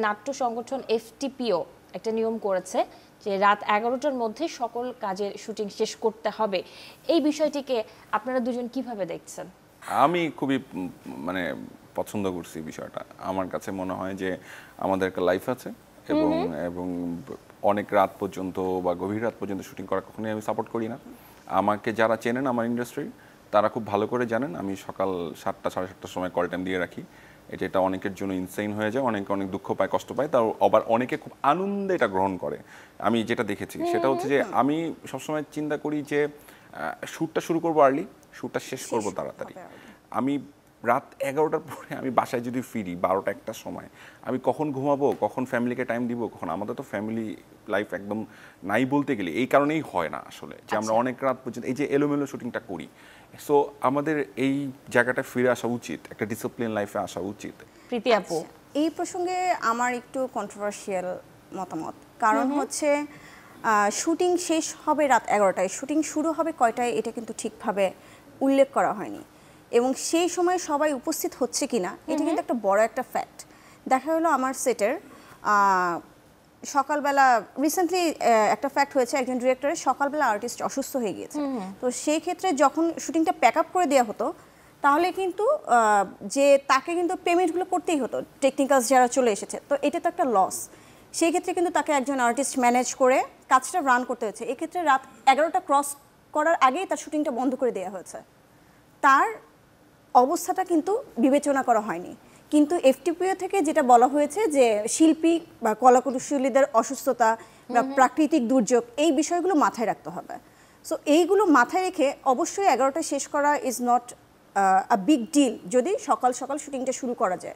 নাট্য সংগঠন এফটিপিও একটা নিয়ম করেছে যে রাত 11টার মধ্যে সকল কাজের শুটিং শেষ করতে হবে। এই বিষয়টিকে আপনারা দুজন কিভাবে দেখছেন? আমি খুবই মানে পছন্দ করছি বিষয়টা। আমার কাছে মনে হয় যে আমাদের একটা লাইফ আছে এবং এবং অনেক রাত পর্যন্ত বা গভীর রাত পর্যন্ত শুটিং করা কখনোই আমি সাপোর্ট করি না। আমাকে যারা চেনেন আমার ইন্ডাস্ট্রি তারা খুব ভালো করে জানেন আমি সকাল 7টা 7:30টার সময় কল টাইম দিয়ে রাখি। এটা অনেকের জন্য ইনসেইন হয়ে যায়, অনেকে অনেক দুঃখ পায়, কষ্ট পায়, তাও আবার অনেকে খুব আনন্দে এটা গ্রহণ করে। আমি যেটা দেখেছি সেটা হচ্ছে যে আমি সবসময় চিন্তা করি যে শ্যুটটা শুরু করবো আর্লি, শ্যুটটা শেষ করবো তাড়াতাড়ি। আমি রাত 11টার পরে আমি বাসায় যদি ফিরি 12টা 1টার সময়, আমি কখন ঘুমাবো, কখন ফ্যামিলিকে টাইম দিব, কখন আমাদের তো ফ্যামিলি লাইফ একদম নাই বলতে গেলে। এই কারণেই হয় না আসলে যে আমরা অনেক রাত পর্যন্ত এই যে এলোমেলো শুটিংটা করি। সো আমাদের এই জায়গাটা ফিরে আসা উচিত, একটা ডিসিপ্লিন লাইফে আসা উচিত। প্রীতি আপু, এই প্রসঙ্গে আমার একটু কন্ট্রোভার্সিয়াল মতামত। কারণ হচ্ছে শুটিং শেষ হবে রাত 11টায়, শুটিং শুরু হবে কয়টায় এটা কিন্তু ঠিকভাবে উল্লেখ করা হয়নি, এবং সেই সময় সবাই উপস্থিত হচ্ছে কিনা এটা কিন্তু একটা বড় একটা ফ্যাক্ট। দেখা হলো আমার সেটের সকালবেলা রিসেন্টলি একটা ফ্যাক্ট হয়েছে, একজন ডিরেক্টরের সকালবেলা আর্টিস্ট অসুস্থ হয়ে গিয়েছে। তো সেই ক্ষেত্রে যখন শুটিংটা প্যাক আপ করে দেওয়া হতো তাহলে কিন্তু যে তাকে কিন্তু পেমেন্টগুলো করতেই হতো, টেকনিক্যালস যারা চলে এসেছে, তো এটা তো একটা লস। সেই ক্ষেত্রে কিন্তু তাকে একজন আর্টিস্ট ম্যানেজ করে কাজটা রান করতে হয়েছে। এক্ষেত্রে রাত 11টা ক্রস করার আগেই তার শুটিংটা বন্ধ করে দেওয়া হয়েছে। তার অবস্থাটা কিন্তু বিবেচনা করা হয়নি। কিন্তু এফটিপিও থেকে যেটা বলা হয়েছে যে শিল্পী বা কলাকুশলীদের অসুস্থতা বা প্রাকৃতিক দুর্যোগ এই বিষয়গুলো মাথায় রাখতে হবে। সো এইগুলো মাথায় রেখে অবশ্যই 11টা শেষ করা is not a big deal যদি সকাল সকাল শুটিংটা শুরু করা যায়।